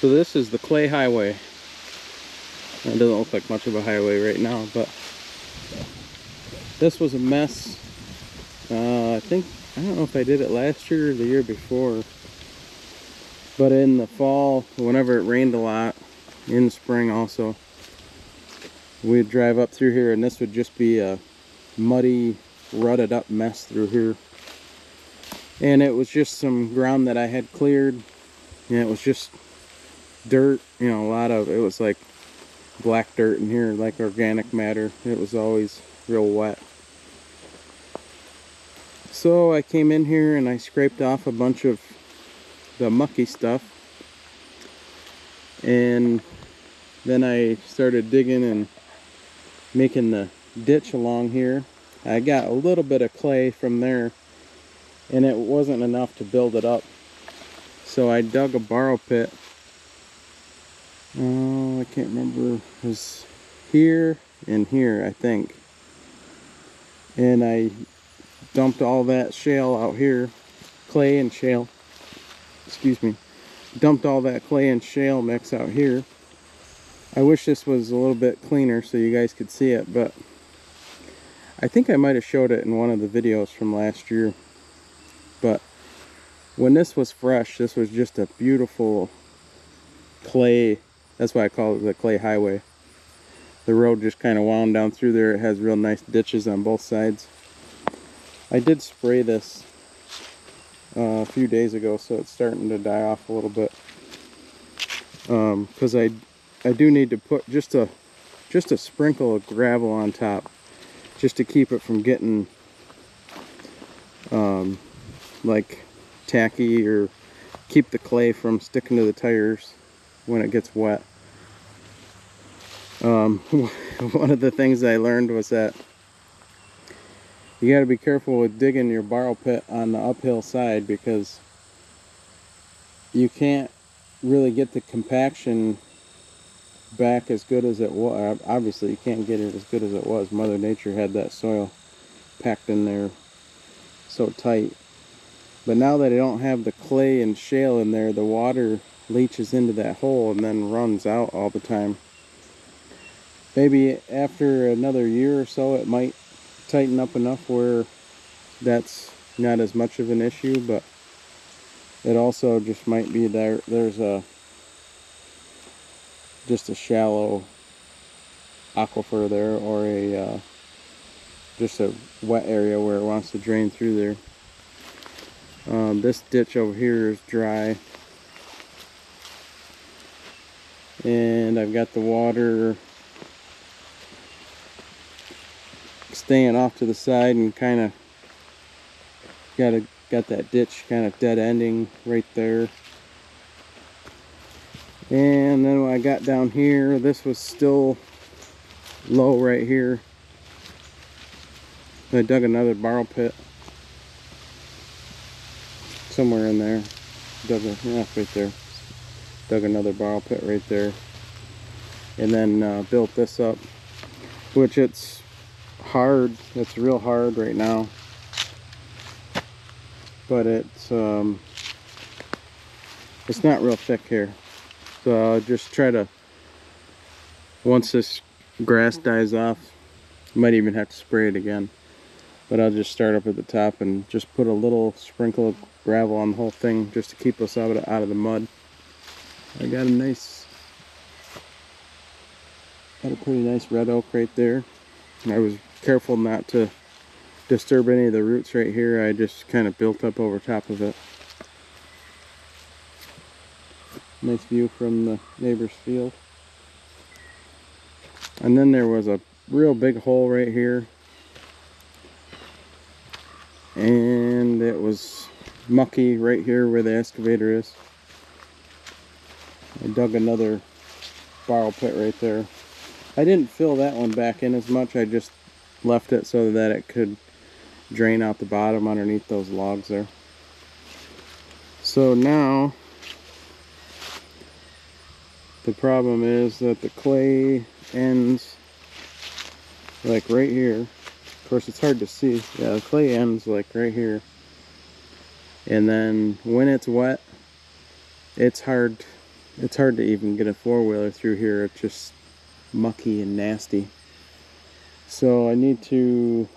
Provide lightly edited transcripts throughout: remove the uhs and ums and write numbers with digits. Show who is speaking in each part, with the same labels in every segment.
Speaker 1: So this is the clay highway. It doesn't look like much of a highway right now, but this was a mess. I don't know if I did it last year or the year before, but in the fall, whenever it rained a lot, in the spring also, we'd drive up through here and this would just be a muddy, rutted up mess through here. And it was just some ground that I had cleared, and it was just dirt, you know, it was like black dirt in here, like organic matter. It was always real wet. So I came in here and I scraped off a bunch of the mucky stuff, and then I started digging and making the ditch along here. I got a little bit of clay from there, and it wasn't enough to build it up, so I dug a borrow pit. Oh, I can't remember. It was here and here, I think. And I dumped all that shale out here, clay and shale, excuse me, dumped all that clay and shale mix out here. I wish this was a little bit cleaner so you guys could see it, but I think I might have showed it in one of the videos from last year. But when this was fresh, this was just a beautiful clay. That's why I call it the clay highway. The road just kind of wound down through there. It has real nice ditches on both sides. I did spray this a few days ago, so it's starting to die off a little bit. Because I do need to put just a sprinkle of gravel on top, just to keep it from getting like tacky, or keep the clay from sticking to the tires when it gets wet. One of the things I learned was that you got to be careful with digging your borrow pit on the uphill side, because you can't really get the compaction back as good as it was. Obviously you can't get it as good as it was. Mother Nature had that soil packed in there so tight. But now that I don't have the clay and shale in there, the water leaches into that hole and then runs out all the time. Maybe after another year or so it might tighten up enough where that's not as much of an issue, but it also just might be there's just a shallow aquifer there, or just a wet area where it wants to drain through there. This ditch over here is dry, and I've got the water staying off to the side, and kind of got that ditch kind of dead ending right there. And then when I got down here, this was still low right here. I dug another borrow pit somewhere in there. Right there. Dug another borrow pit right there, and then built this up, which it's hard. It's real hard right now, but it's not real thick here. So I'll just try to, once this grass dies off, might even have to spray it again, but I'll just start up at the top and just put a little sprinkle of gravel on the whole thing, just to keep us out of the mud. I got a pretty nice red oak right there. I was careful not to disturb any of the roots right here. I just kind of built up over top of it. Nice view from the neighbor's field. And then there was a real big hole right here, and it was mucky right here where the excavator is. I dug another borrow pit right there. I didn't fill that one back in as much. I just left it so that it could drain out the bottom underneath those logs there. So now the problem is that the clay ends like right here. Of course it's hard to see. Yeah, the clay ends like right here. And then when it's wet, it's hard It's hard to even get a four-wheeler through here. It's just mucky and nasty. So I need to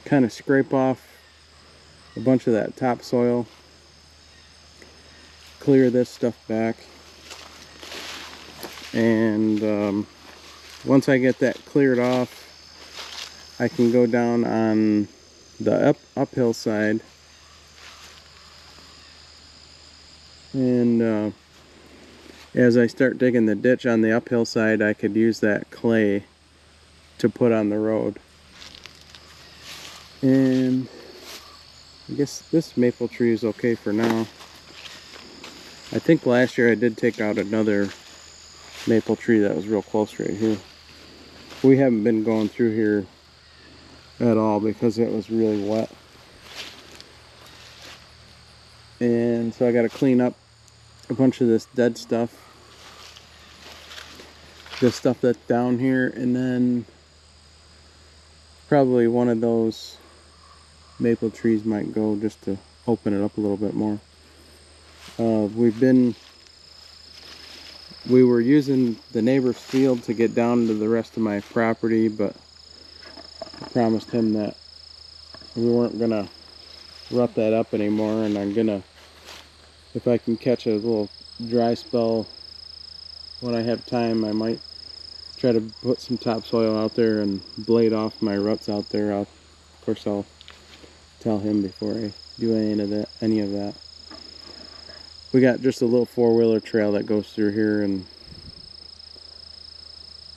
Speaker 1: kind of scrape off a bunch of that topsoil, clear this stuff back, and once I get that cleared off, I can go down on the uphill side and as I start digging the ditch on the uphill side, I could use that clay to put on the road. And I guess this maple tree is okay for now. I think last year I did take out another maple tree that was real close right here. We haven't been going through here at all because it was really wet. And so I got to clean up a bunch of this dead stuff. The stuff that's down here, and then probably one of those maple trees might go just to open it up a little bit more. We were using the neighbor's field to get down to the rest of my property, but I promised him that we weren't gonna rut that up anymore, and I'm gonna, if I can catch a little dry spell when I have time, I might try to put some topsoil out there and blade off my ruts out there. Of course I'll tell him before I do any of that. We got just a little four-wheeler trail that goes through here, and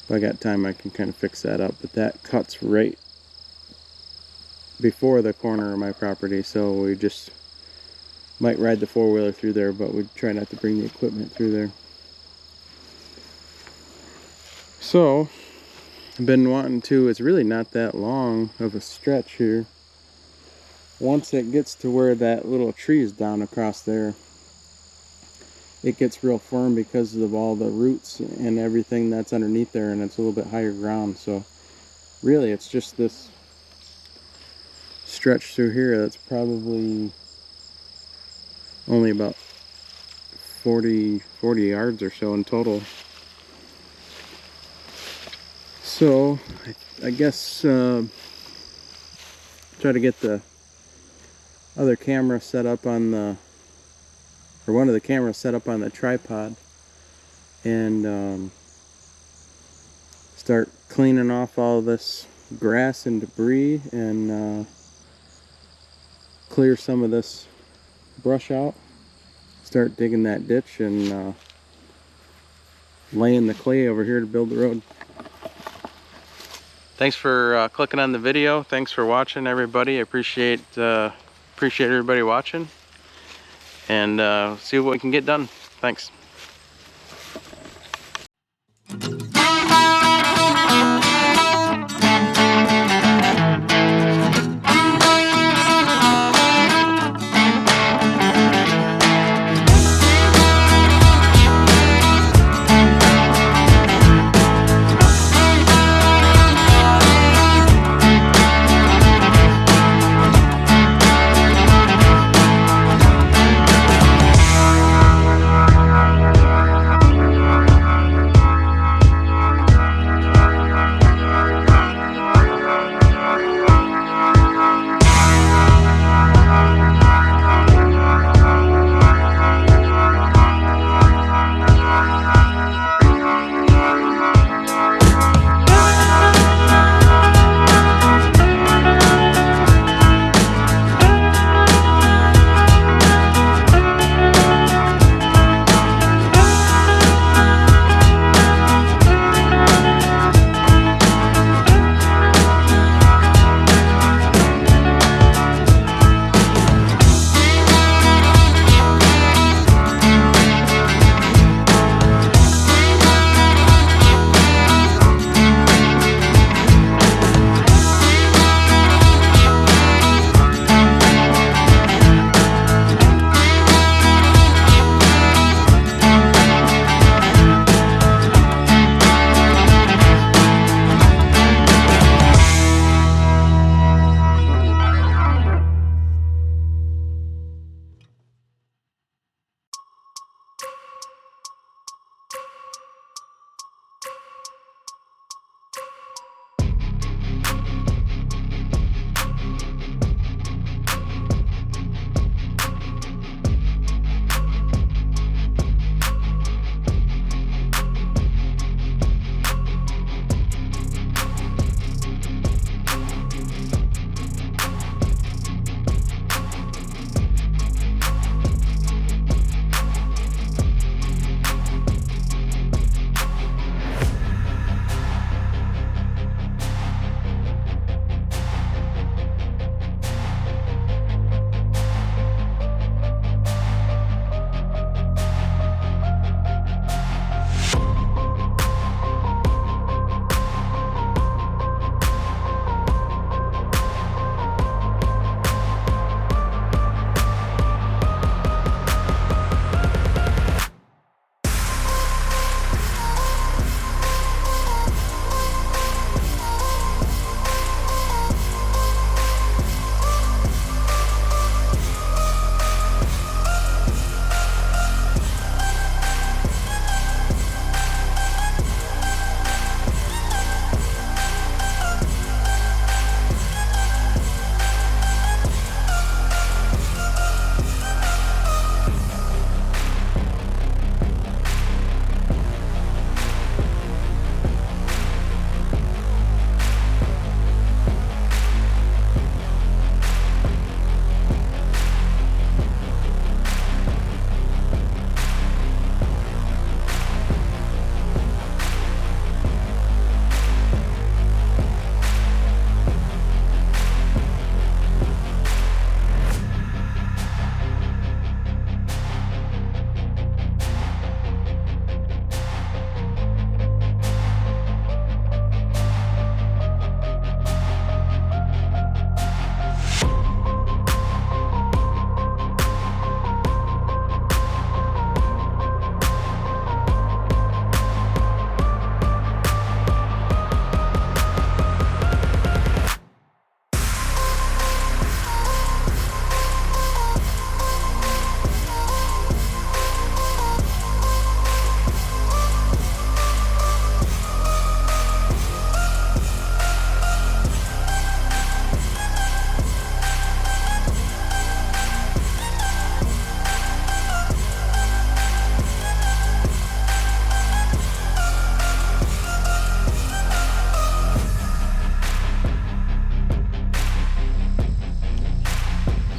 Speaker 1: if I got time I can kind of fix that up, but that cuts right before the corner of my property, so we just might ride the four-wheeler through there, but we try not to bring the equipment through there. So I've been wanting to, it's really not that long of a stretch here. Once it gets to where that little tree is down across there, it gets real firm because of all the roots and everything that's underneath there, and it's a little bit higher ground. So really it's just this stretch through here that's probably only about 40 yards or so in total. So I guess try to get the other camera set up on the, or one of the cameras set up on the tripod, and start cleaning off all this grass and debris, and clear some of this brush out, start digging that ditch, and laying the clay over here to build the road. Thanks for clicking on the video. Thanks for watching, everybody. I appreciate everybody watching, and see what we can get done. Thanks.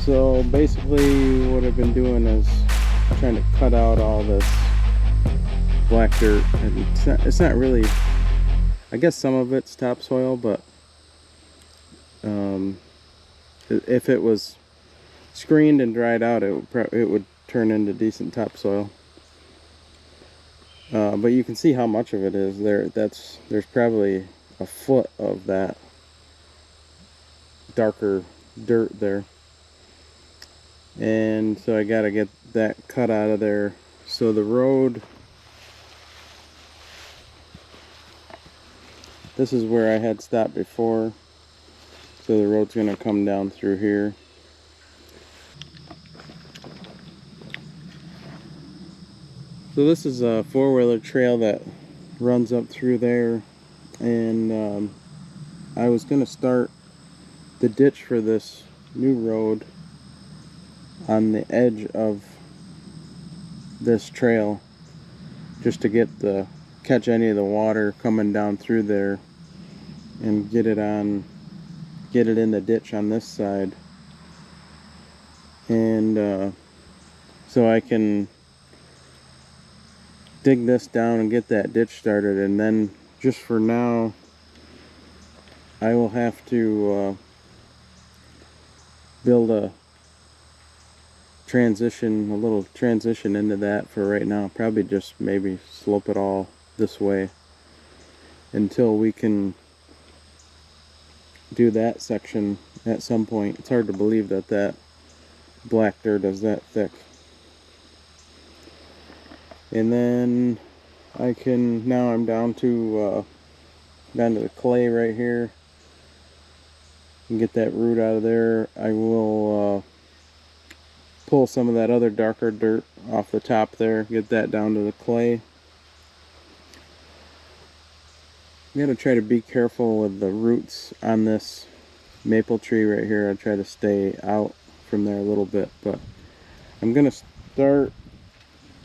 Speaker 1: So basically what I've been doing is trying to cut out all this black dirt, and it's not really, I guess some of it's topsoil, but if it was screened and dried out, it would turn into decent topsoil. But you can see how much of it is there. There's probably a foot of that darker dirt there, and so I gotta get that cut out of there. So the road, this is where I had stopped before, so the road's gonna come down through here. So this is a four-wheeler trail that runs up through there, and I was gonna start the ditch for this new road on the edge of this trail, just to catch any of the water coming down through there and get it in the ditch on this side. And so I can dig this down and get that ditch started, and then just for now I will have to build a little transition into that for right now. Probably just maybe slope it all this way until we can do that section at some point. It's hard to believe that black dirt is that thick. And then now I'm down to the clay right here, and get that root out of there. I will pull some of that other darker dirt off the top there, get that down to the clay. I'm gonna try to be careful with the roots on this maple tree right here. I try to stay out from there a little bit, but I'm gonna start,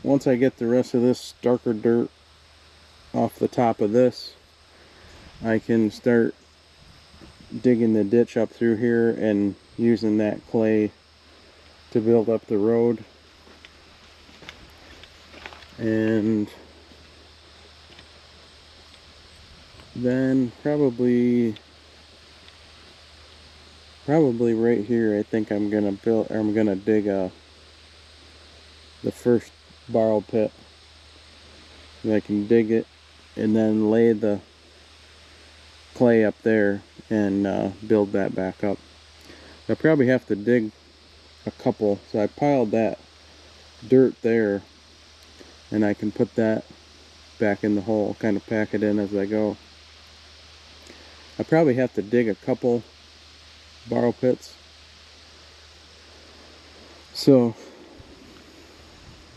Speaker 1: once I get the rest of this darker dirt off the top of this, I can start digging the ditch up through here and using that clay to build up the road. And then probably right here, I think I'm gonna dig the first borrow pit, and I can dig it and then lay the clay up there and build that back up. I probably have to dig a couple, so I piled that dirt there, and I can put that back in the hole, kind of pack it in as I go. I probably have to dig a couple borrow pits. So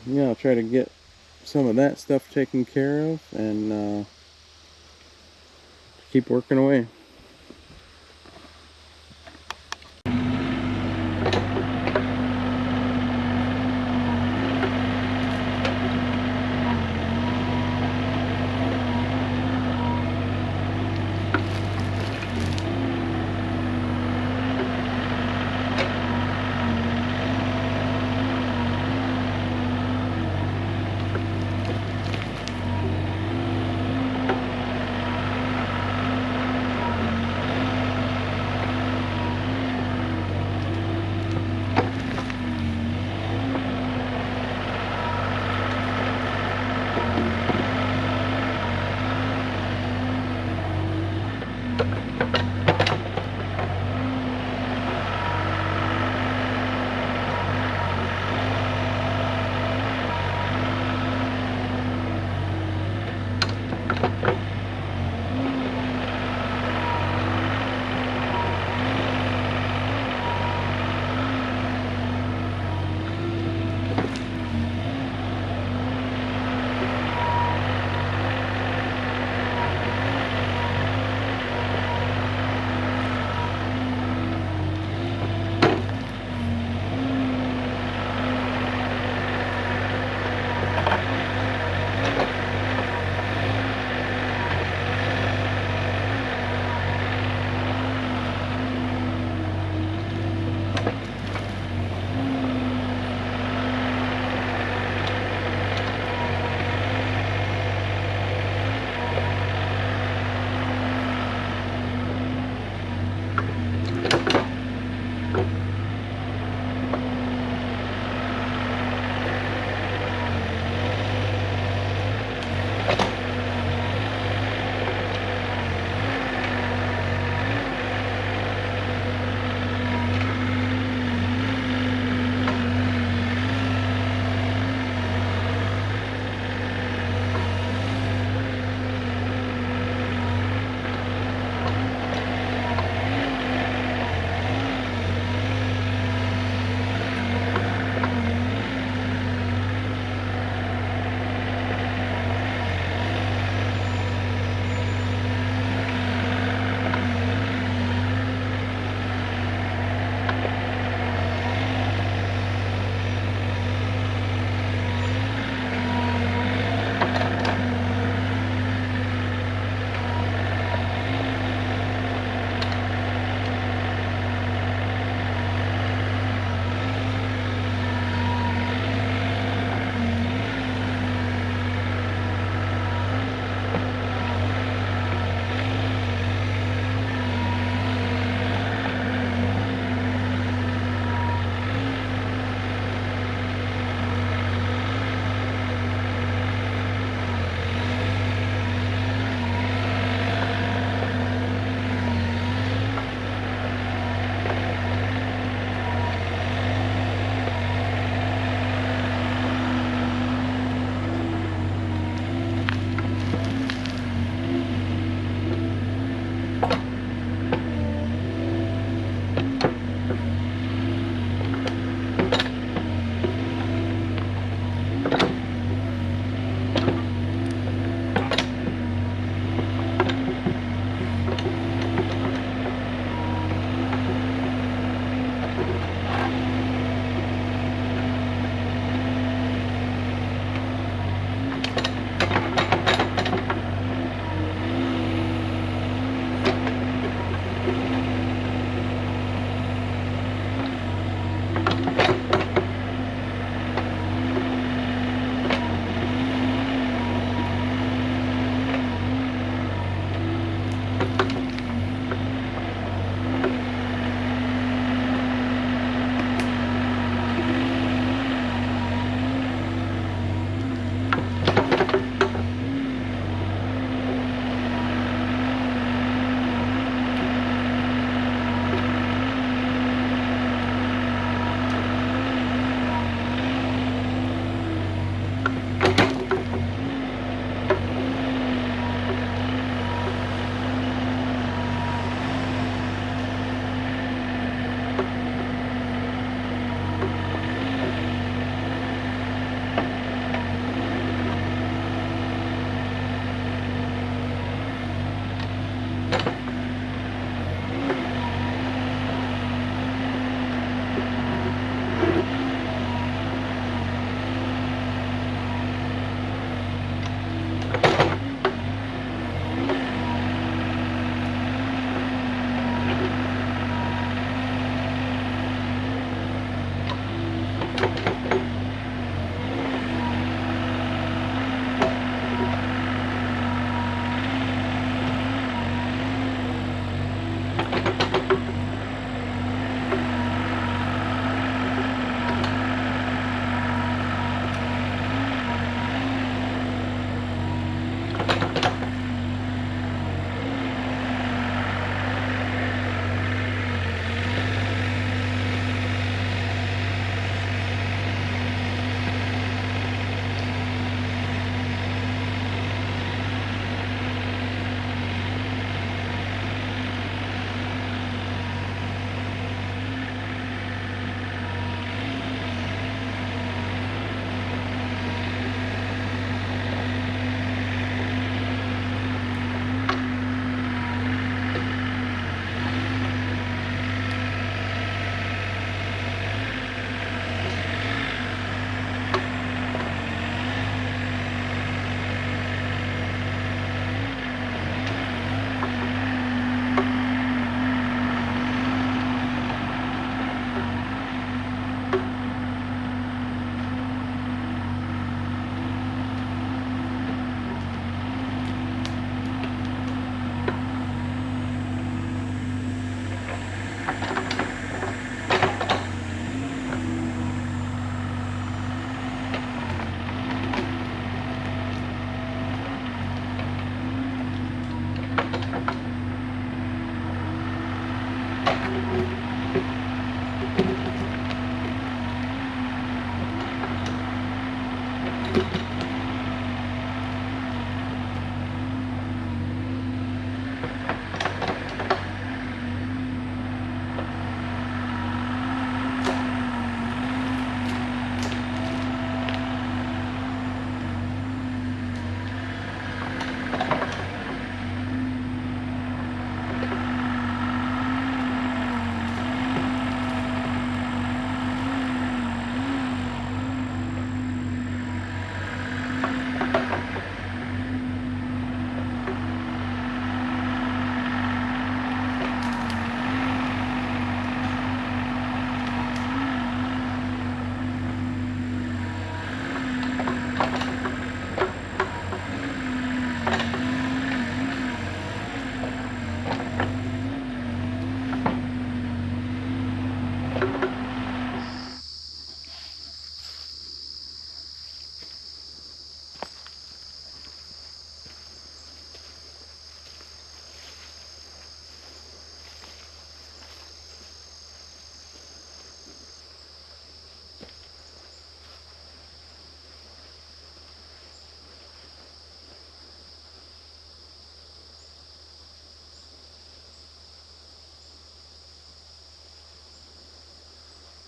Speaker 1: yeah, I'll try to get some of that stuff taken care of and keep working away.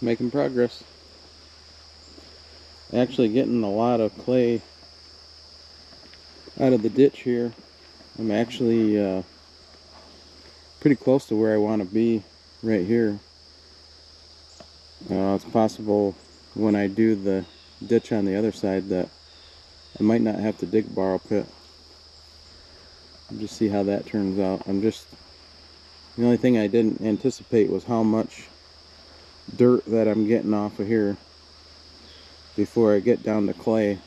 Speaker 1: Making progress. Actually getting a lot of clay out of the ditch here. I'm actually pretty close to where I want to be right here. It's possible when I do the ditch on the other side that I might not have to dig a borrow pit. Just see how that turns out. The only thing I didn't anticipate was how much dirt that I'm getting off of here before I get down to clay.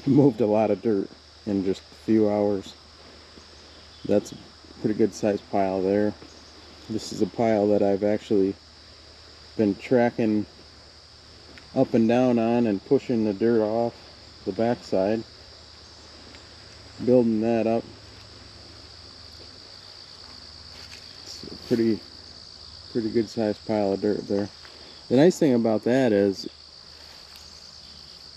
Speaker 1: Moved a lot of dirt in just a few hours. That's a pretty good sized pile there. This is a pile that I've actually been tracking up and down on and pushing the dirt off the backside, building that up. It's a pretty good sized pile of dirt there. The nice thing about that is,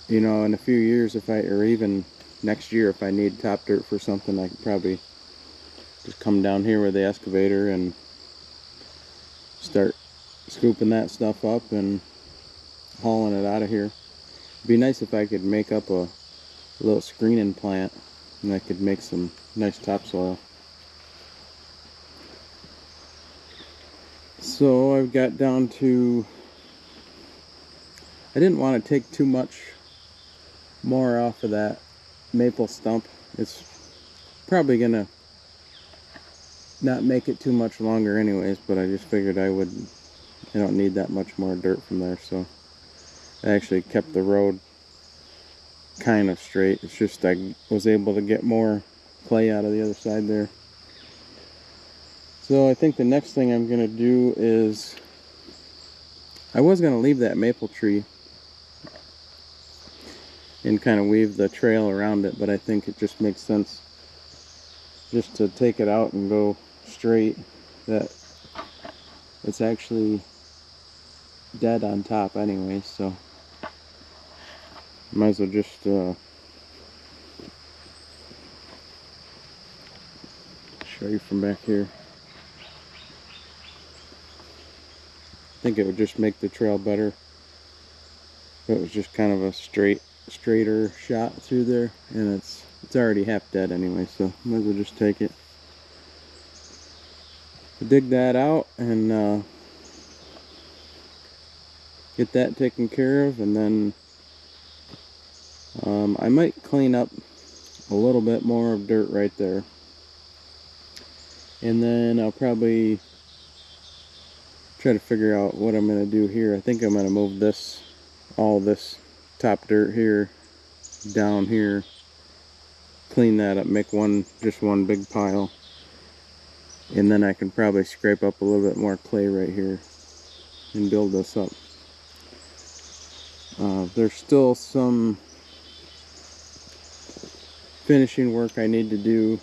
Speaker 1: you know, in a few years, or even next year, if I need top dirt for something, I could probably just come down here with the excavator and start scooping that stuff up and hauling it out of here. It'd be nice if I could make up a little screening plant and I could make some nice topsoil. So I've got down to, I didn't want to take too much more off of that maple stump. It's probably gonna not make it too much longer anyways, but I just figured I don't need that much more dirt from there, so I actually kept the road kind of straight. It's just I was able to get more clay out of the other side there. So I think the next thing I'm gonna do is, I was gonna leave that maple tree and kind of weave the trail around it, but I think it just makes sense just to take it out and go straight. That it's actually dead on top anyway, so might as well just show you from back here. I think it would just make the trail better if it was just kind of a straighter shot through there, and it's already half dead anyway, so might as well just take it, dig that out, and get that taken care of. And then I might clean up a little bit more of dirt right there, and then I'll probably try to figure out what I'm going to do here. I think I'm going to move all this top dirt here down here, clean that up, make just one big pile, and then I can probably scrape up a little bit more clay right here and build this up. There's still some finishing work I need to do.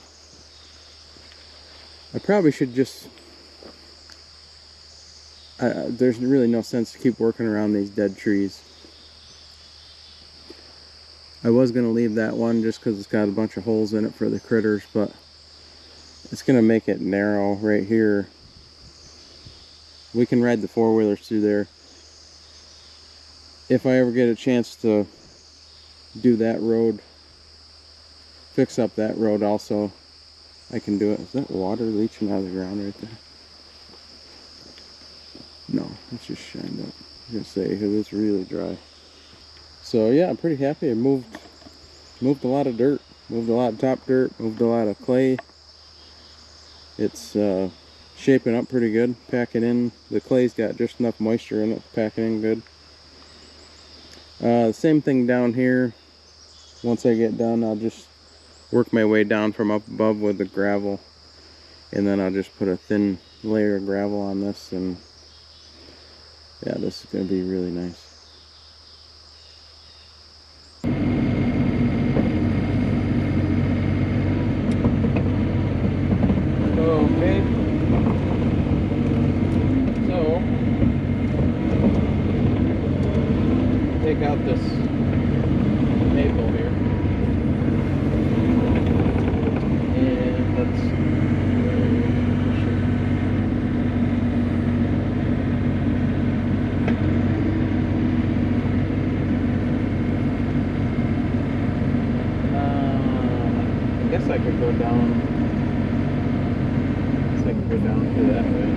Speaker 1: I probably should just, there's really no sense to keep working around these dead trees. I was going to leave that one just because it's got a bunch of holes in it for the critters, but it's going to make it narrow right here. We can ride the four-wheelers through there. If I ever get a chance to do that road, fix up that road also, I can do it. Is that water leaching out of the ground right there? No, it's just shined up. I was going to say, it was really dry. So yeah, I'm pretty happy. I moved a lot of dirt, moved a lot of top dirt, moved a lot of clay. It's shaping up pretty good, packing in. The clay's got just enough moisture in it, packing in good. Same thing down here. Once I get done, I'll just work my way down from up above with the gravel, and then I'll just put a thin layer of gravel on this, and yeah, this is going to be really nice. Okay, so take out this maple here, and let's I guess I could go down. I can go down through that way.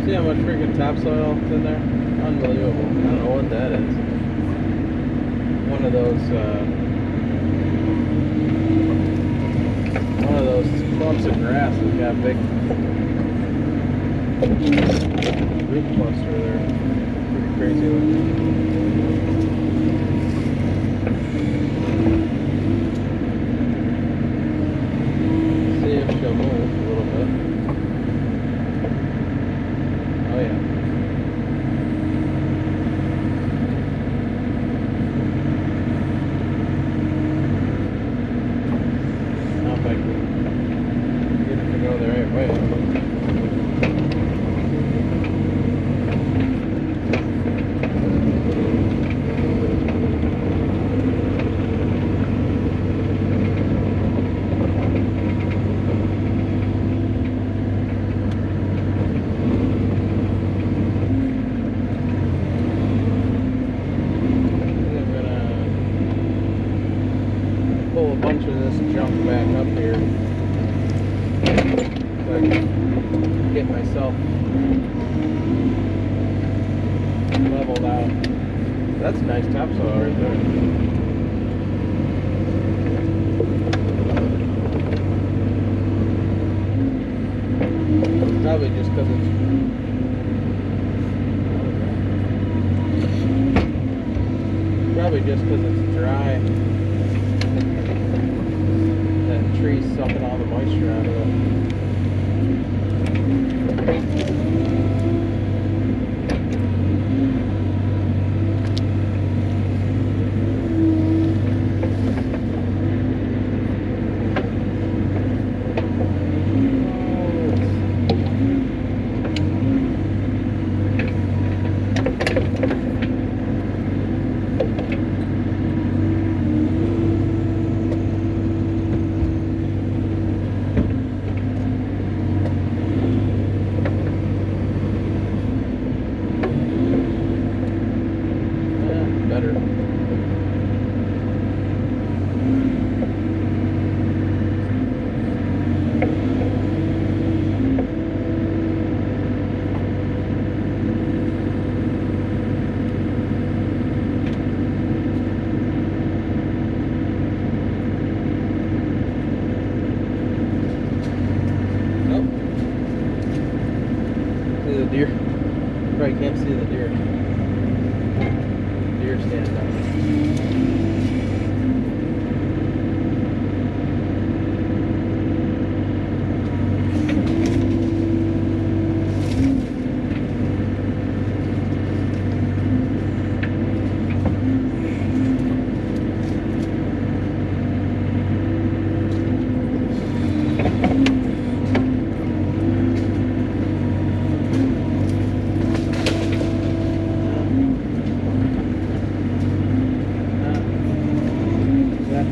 Speaker 1: See how much freaking topsoil is in there? Unbelievable. I don't know what that is. One of those clumps of grass that's got big root cluster there. Pretty crazy looking. See if she'll move a little bit. Oh yeah. Now if I can get it to go the right way. Pull a bunch of this junk back up here so I can get myself leveled out. That's nice topsoil right there. Probably just because it's dry. Trees sucking all the moisture out of it. Deer. Probably can't see the deer. Deer standing up.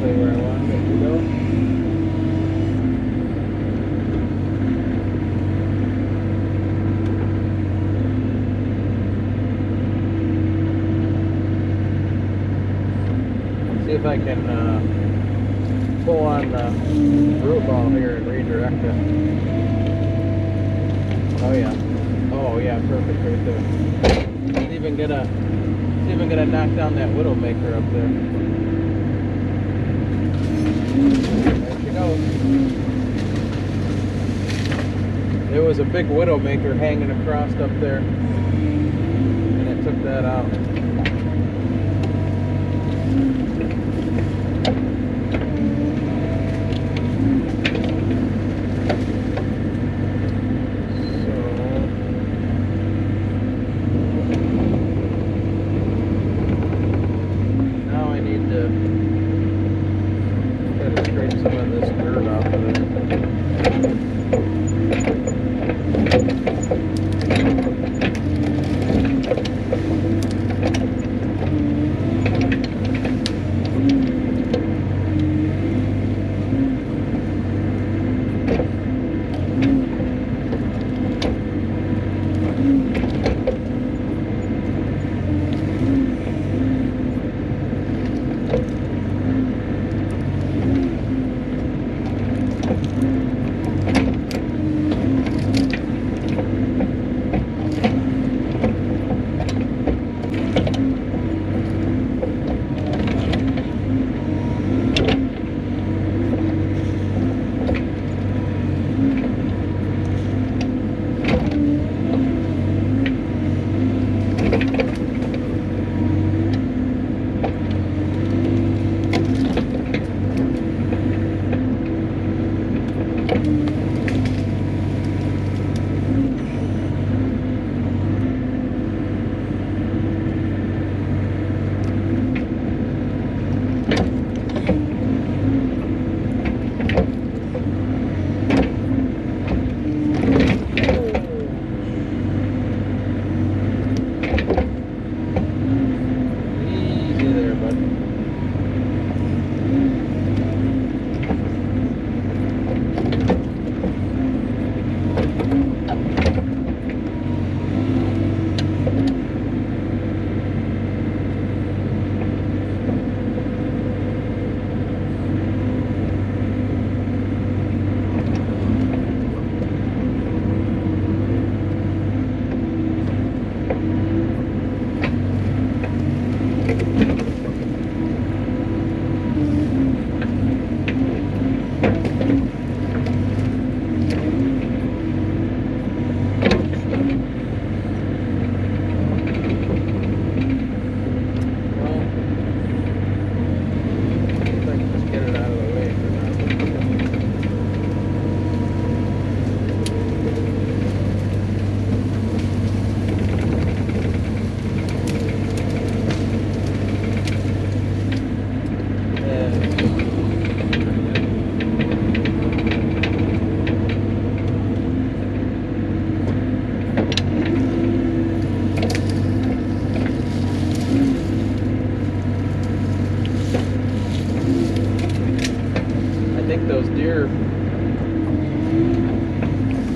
Speaker 1: Where I wanted it to go. See if I can pull on the root ball here and redirect it. Oh yeah. Oh yeah, perfect right there. Let's even get a knock down that widowmaker up there. There she goes. There was a big widowmaker hanging across up there, and it took that out. Some of this dirt off of it.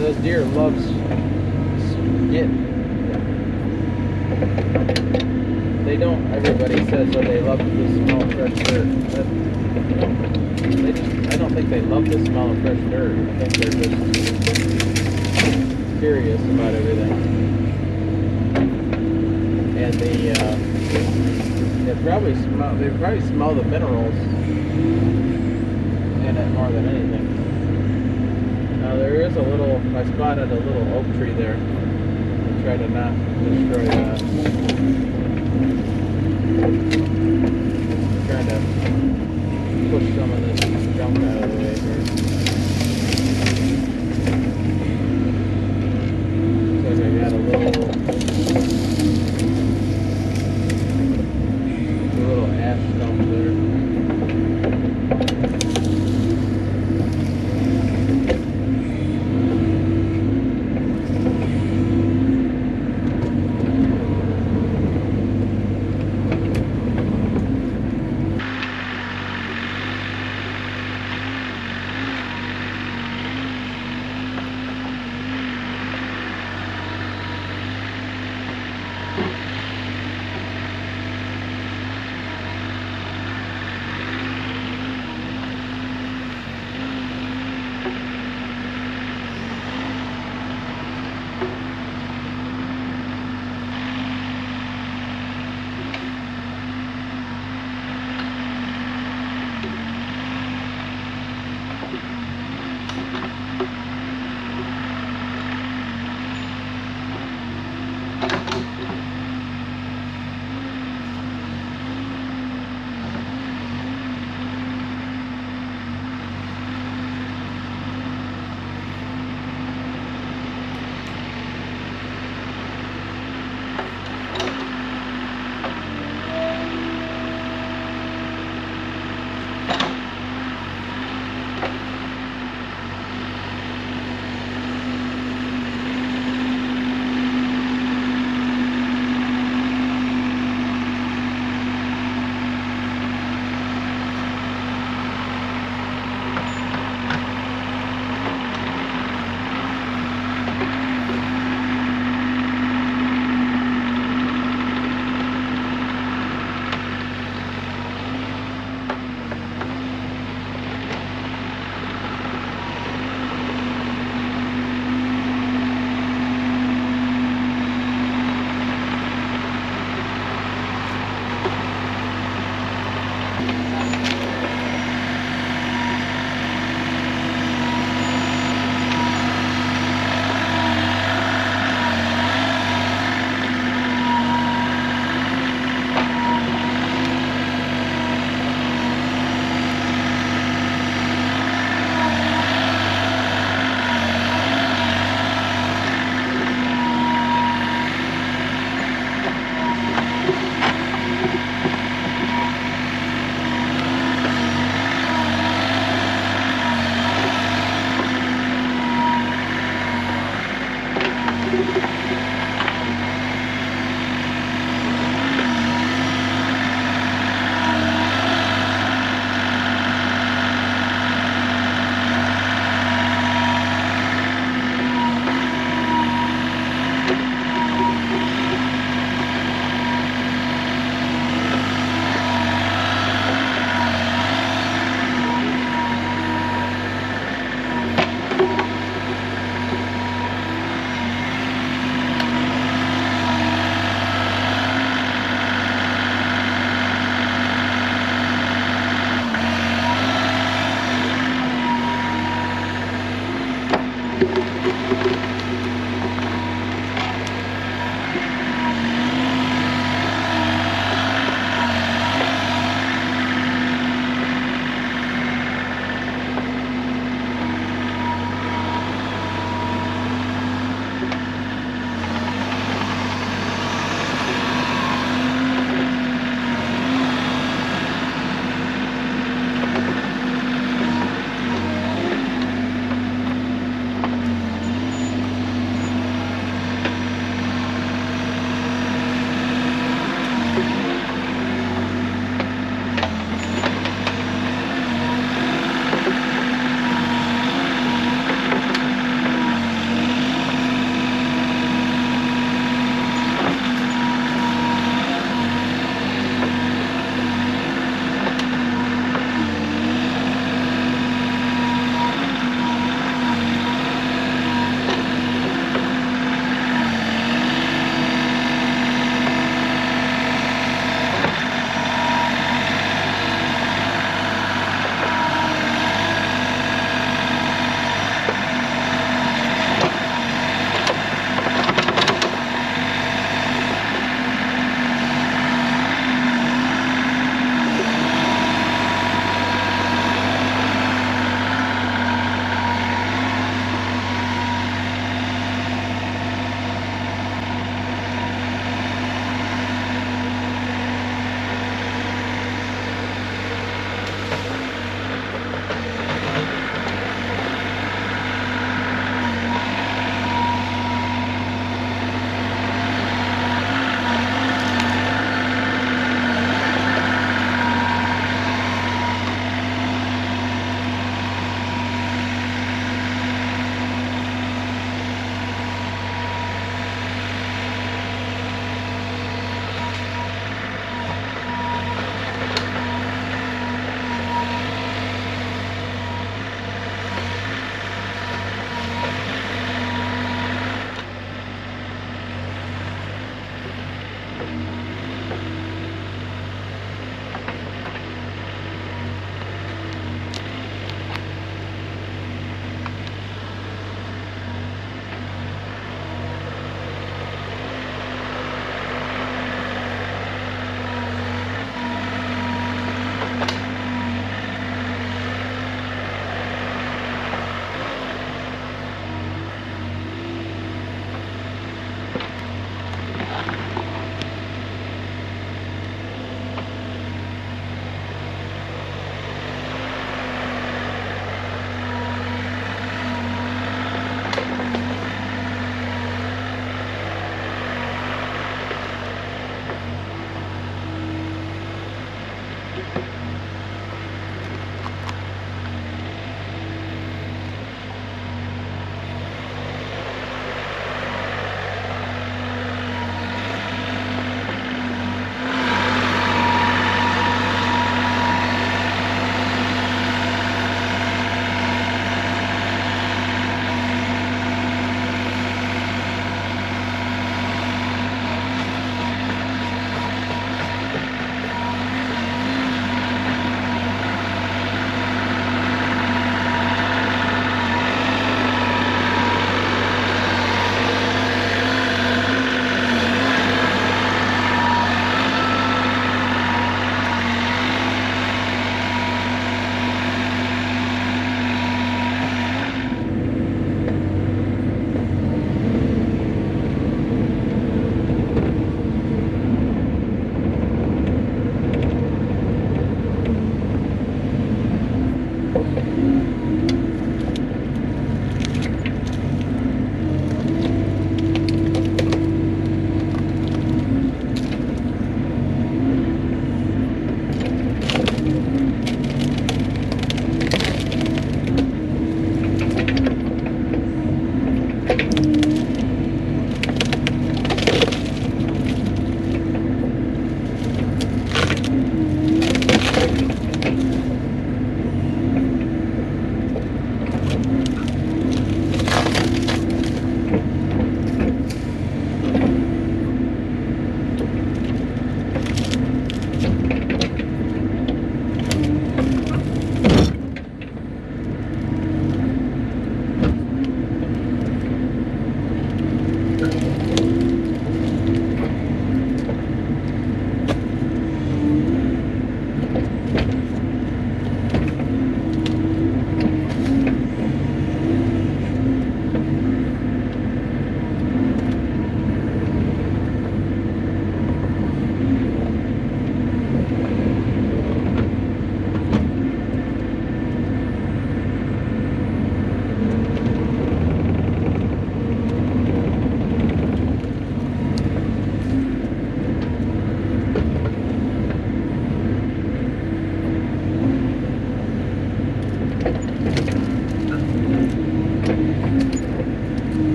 Speaker 1: Those deer loves getting. They don't. Everybody says that they love the smell of fresh dirt. I don't think they love the smell of fresh dirt. I think they're just curious about everything. And they probably smell the minerals in it more than anything. Now there is I spotted a little oak tree there. I'll try to not destroy that. Trying to push some of this junk out of the way here. Looks like I got a little ash stump there.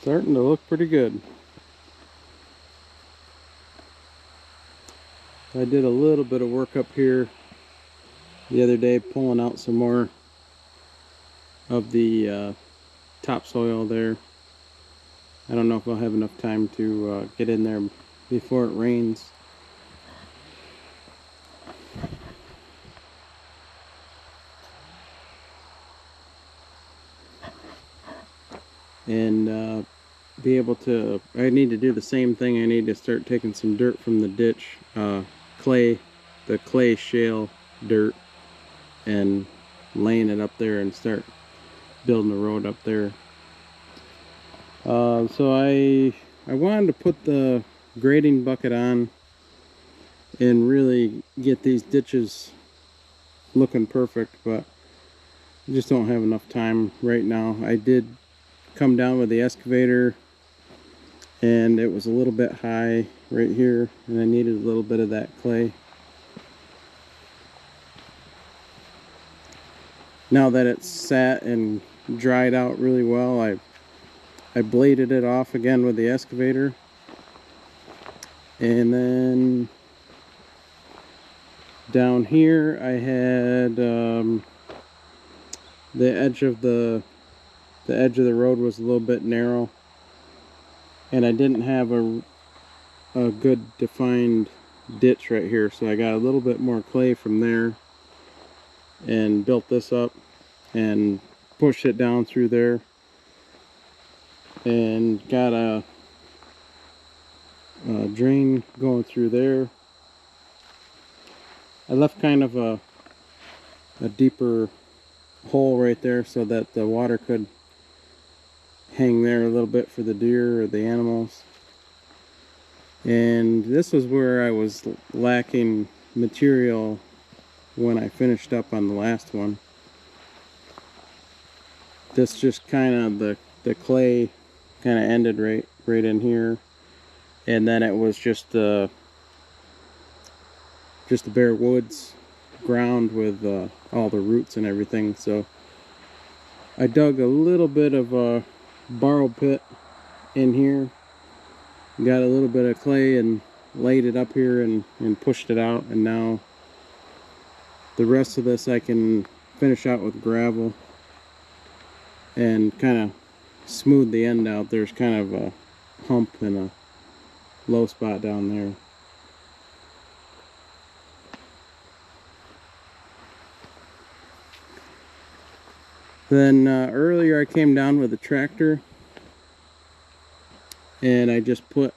Speaker 1: starting to look pretty good. I did a little bit of work up here the other day, pulling out some more of the topsoil there. I don't know if I'll have enough time to get in there before it rains. And be able to, I need to do the same thing. I need to start taking some dirt from the ditch, the clay shale dirt, and laying it up there and start building the road up there. So I wanted to put the grading bucket on and really get these ditches looking perfect, but I just don't have enough time right now. I did come down with the excavator and it was a little bit high right here, and I needed a little bit of that clay. Now that it's sat and dried out really well, I bladed it off again with the excavator, and then down here I had the edge of the road was a little bit narrow, and I didn't have a good defined ditch right here, so I got a little bit more clay from there and built this up and pushed it down through there, and got a drain going through there. I left kind of a deeper hole right there so that the water could hang there a little bit for the deer or the animals. And this was where I was lacking material when I finished up on the last one. This just kind of, the clay kind of ended right in here, and then it was just the bare woods ground with all the roots and everything. So I dug a little bit of a borrow pit in here, got a little bit of clay and laid it up here and pushed it out, and now the rest of this I can finish out with gravel and kind of smooth the end out. There's kind of a hump and a low spot down there. Then earlier I came down with a tractor and I just put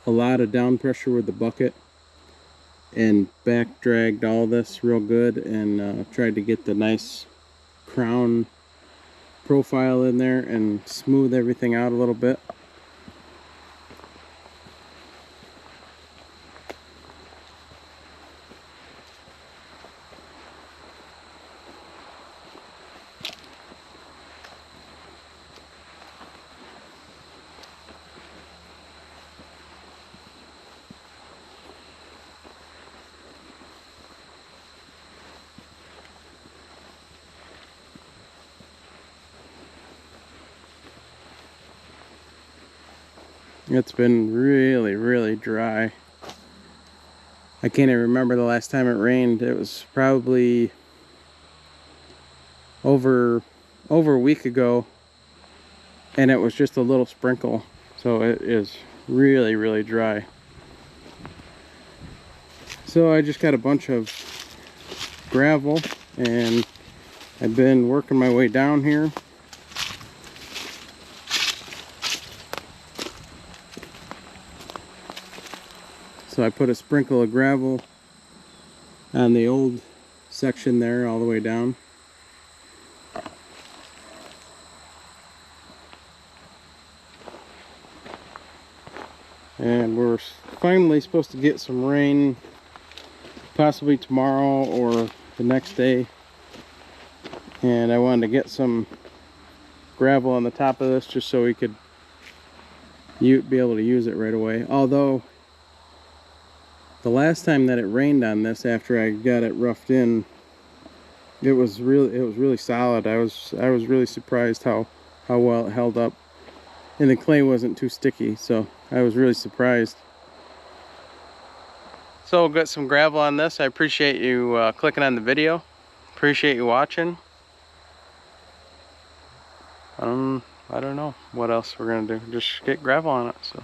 Speaker 1: a lot of down pressure with the bucket and back dragged all this real good, and tried to get the nice crown profile in there and smooth everything out a little bit. It's been really dry. I can't even remember the last time it rained. It was probably over a week ago, and it was just a little sprinkle. So it is really dry. So I just got a bunch of gravel, and I've been working my way down here. So I put a sprinkle of gravel on the old section there all the way down. And we're finally supposed to get some rain, possibly tomorrow or the next day. And I wanted to get some gravel on the top of this just so we could be able to use it right away. Although the last time that it rained on this, after I got it roughed in, it was really solid. I was really surprised how well it held up. and the clay wasn't too sticky, so I was really surprised. So got some gravel on this. I appreciate you clicking on the video. Appreciate you watching. I don't know what else we're gonna do. Just get gravel on it. So.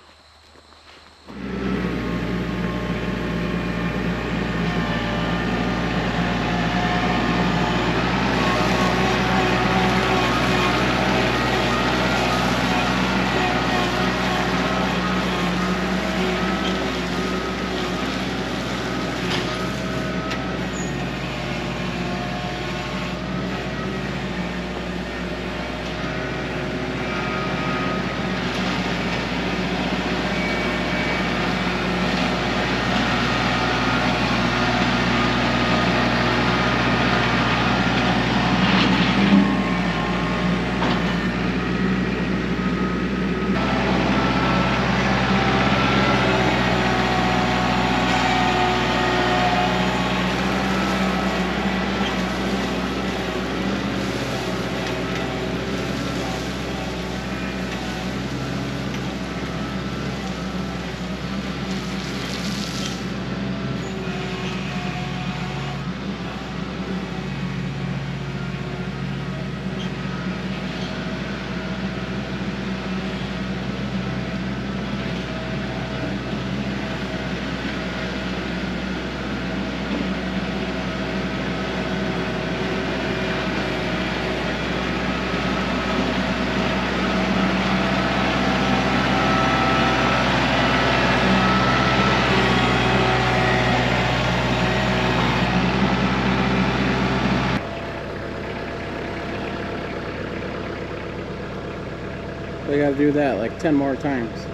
Speaker 1: They gotta do that like 10 more times.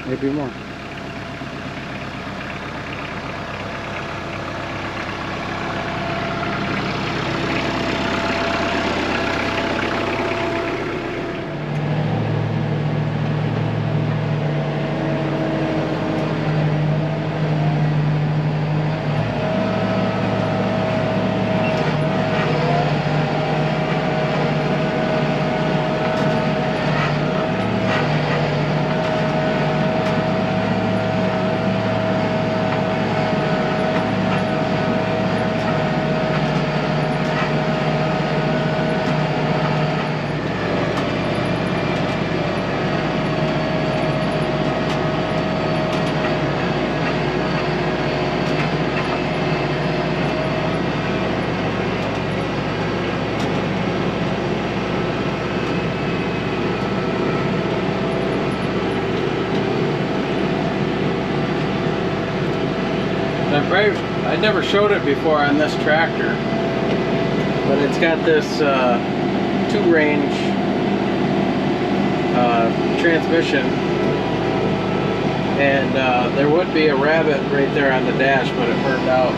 Speaker 1: Maybe more. I never showed it before on this tractor, but it's got this 2-range transmission, and there would be a rabbit right there on the dash, but it burned out.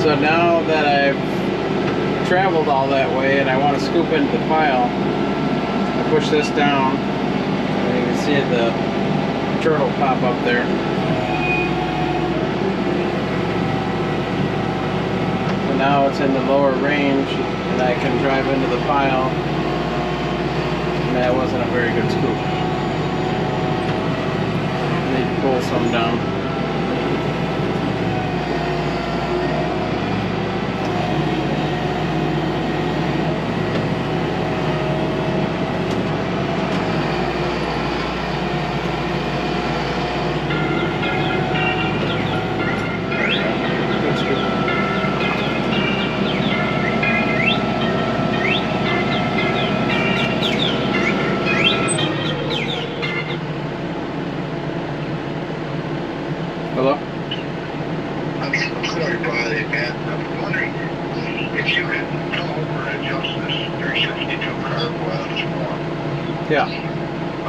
Speaker 1: So now that I've traveled all that way and I want to scoop into the pile, I push this down, and you can see the turtle pop up there. Now it's in the lower range and I can drive into the pile, and that wasn't a very good scoop. I need to pull some down. Hello?
Speaker 2: I'm sorry to bother you, man. I'm wondering if you could come over and adjust this 362 curve while it's warm.
Speaker 1: Yeah.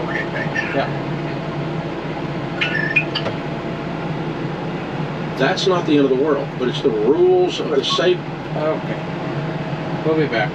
Speaker 2: Okay, thanks.
Speaker 1: Yeah.
Speaker 3: That's not the end of the world, but it's the rules of the safe.
Speaker 1: Okay. We'll be back.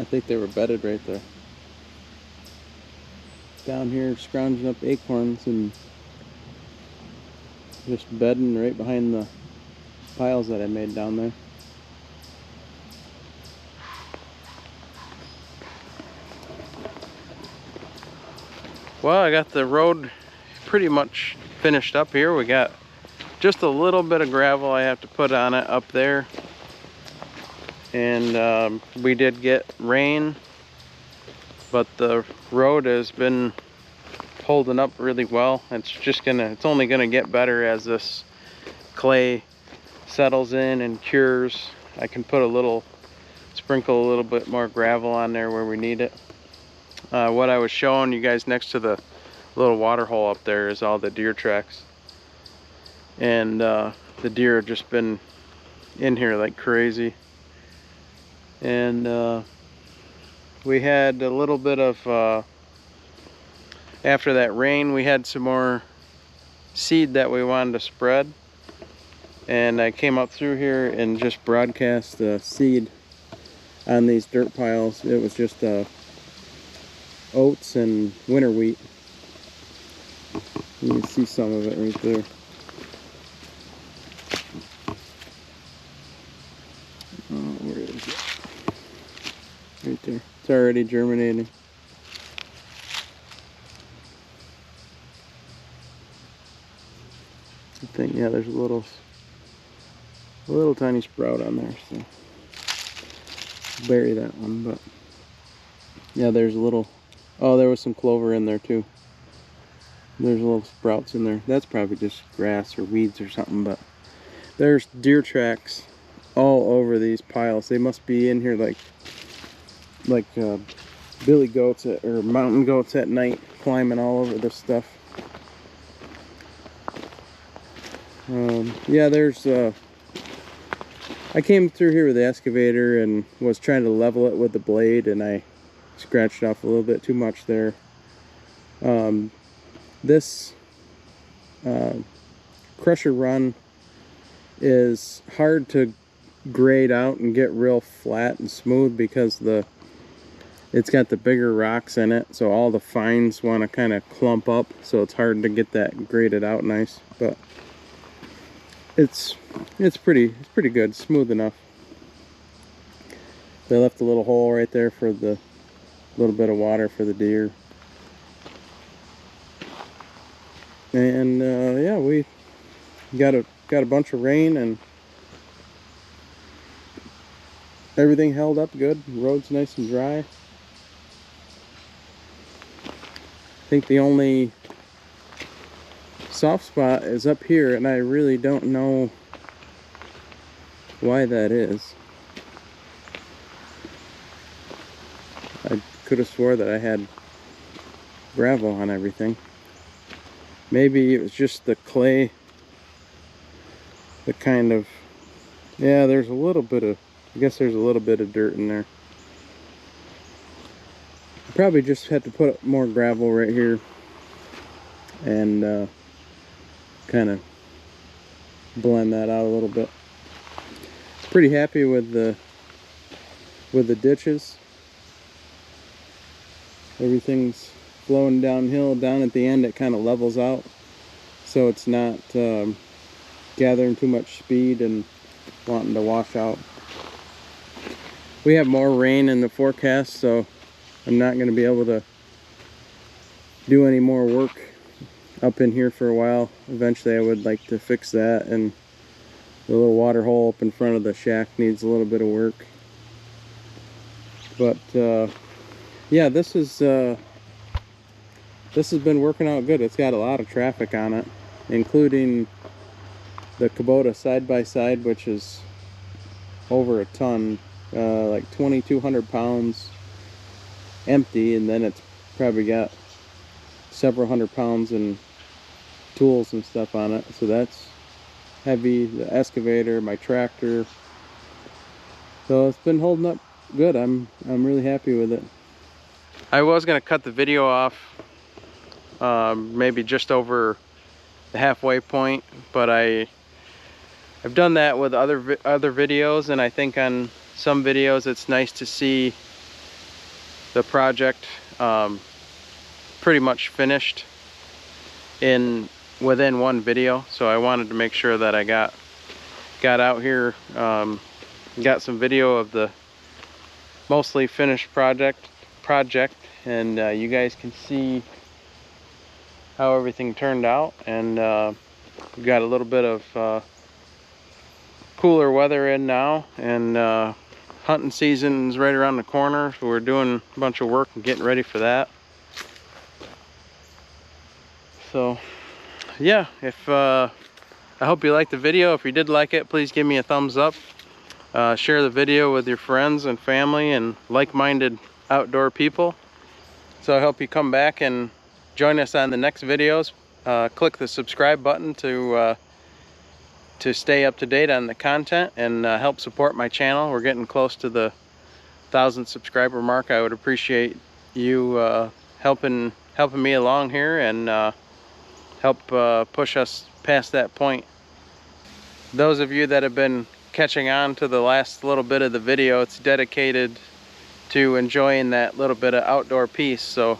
Speaker 1: think they were bedded right there. Down here scrounging up acorns and just bedding right behind the piles that I made down there. Well, I got the road pretty much finished up here. We got just a little bit of gravel I have to put on it up there. And we did get rain, but the road has been holding up really well. It's only gonna get better as this clay settles in and cures. I can sprinkle a little bit more gravel on there where we need it. What I was showing you guys next to the little water hole up there is all the deer tracks. And the deer have just been in here like crazy. And we had a little bit of, after that rain, we had some more seed that we wanted to spread. And I came up through here and just broadcast the seed on these dirt piles. It was just oats and winter wheat. You can see some of it right there. Where is it? Right there. It's already germinating. I think, yeah, there's a little tiny sprout on there, so bury that one. But yeah, there's a little, oh, there was some clover in there too. There's little sprouts in there. That's probably just grass or weeds or something, but there's deer tracks all over these piles. They must be in here like billy goats or mountain goats at night, climbing all over this stuff. Yeah, there's I came through here with the excavator and was trying to level it with the blade, and I scratched off a little bit too much there. This crusher run is hard to grade out and get real flat and smooth because it's got the bigger rocks in it, so all the fines want to kind of clump up, so it's hard to get that graded out nice. But it's pretty good, smooth enough. They left a little hole right there for the little bit of water for the deer. And yeah, we got a bunch of rain and everything held up good. The road's nice and dry. I think the only soft spot is up here, and I really don't know why that is. I could have swore that I had gravel on everything. Maybe it was just the clay, the kind of, yeah, there's a little bit of, I guess there's a little bit of dirt in there. Probably just had to put more gravel right here and kind of blend that out a little bit. Pretty happy with the ditches. Everything's flowing downhill. Down at the end it kind of levels out, so it's not gathering too much speed and wanting to wash out. We have more rain in the forecast, so I'm not going to be able to do any more work up in here for a while. Eventually I would like to fix that, and the little water hole up in front of the shack needs a little bit of work. But yeah, this has been working out good. It's got a lot of traffic on it, including the Kubota side-by-side, which is over a ton, like 2,200 pounds empty, and then it's probably got several hundred pounds in tools and stuff on it, so that's heavy. The excavator, my tractor, so it's been holding up good. I'm really happy with it. I was gonna cut the video off maybe just over the halfway point, but I've done that with other videos, and I think on some videos it's nice to see the project pretty much finished within one video, so I wanted to make sure that I got out here, got some video of the mostly finished project, and you guys can see how everything turned out. And we've got a little bit of cooler weather in now, and hunting season's right around the corner, so we're doing a bunch of work and getting ready for that. So yeah, if I hope you liked the video. If you did like it, please give me a thumbs up. Share the video with your friends and family and like-minded outdoor people. So I hope you come back and join us on the next videos. Click the subscribe button to stay up to date on the content and help support my channel. We're getting close to the 1,000 subscriber mark. I would appreciate you helping me along here and help push us past that point. Those of you that have been catching on to the last little bit of the video, it's dedicated to enjoying that little bit of outdoor peace. So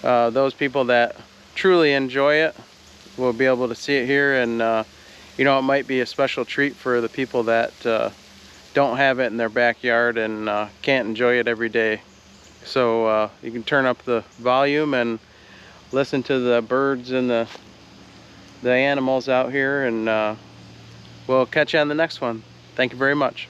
Speaker 1: those people that truly enjoy it will be able to see it here, and you know, it might be a special treat for the people that don't have it in their backyard and can't enjoy it every day. So you can turn up the volume and listen to the birds and the animals out here, and we'll catch you on the next one. Thank you very much.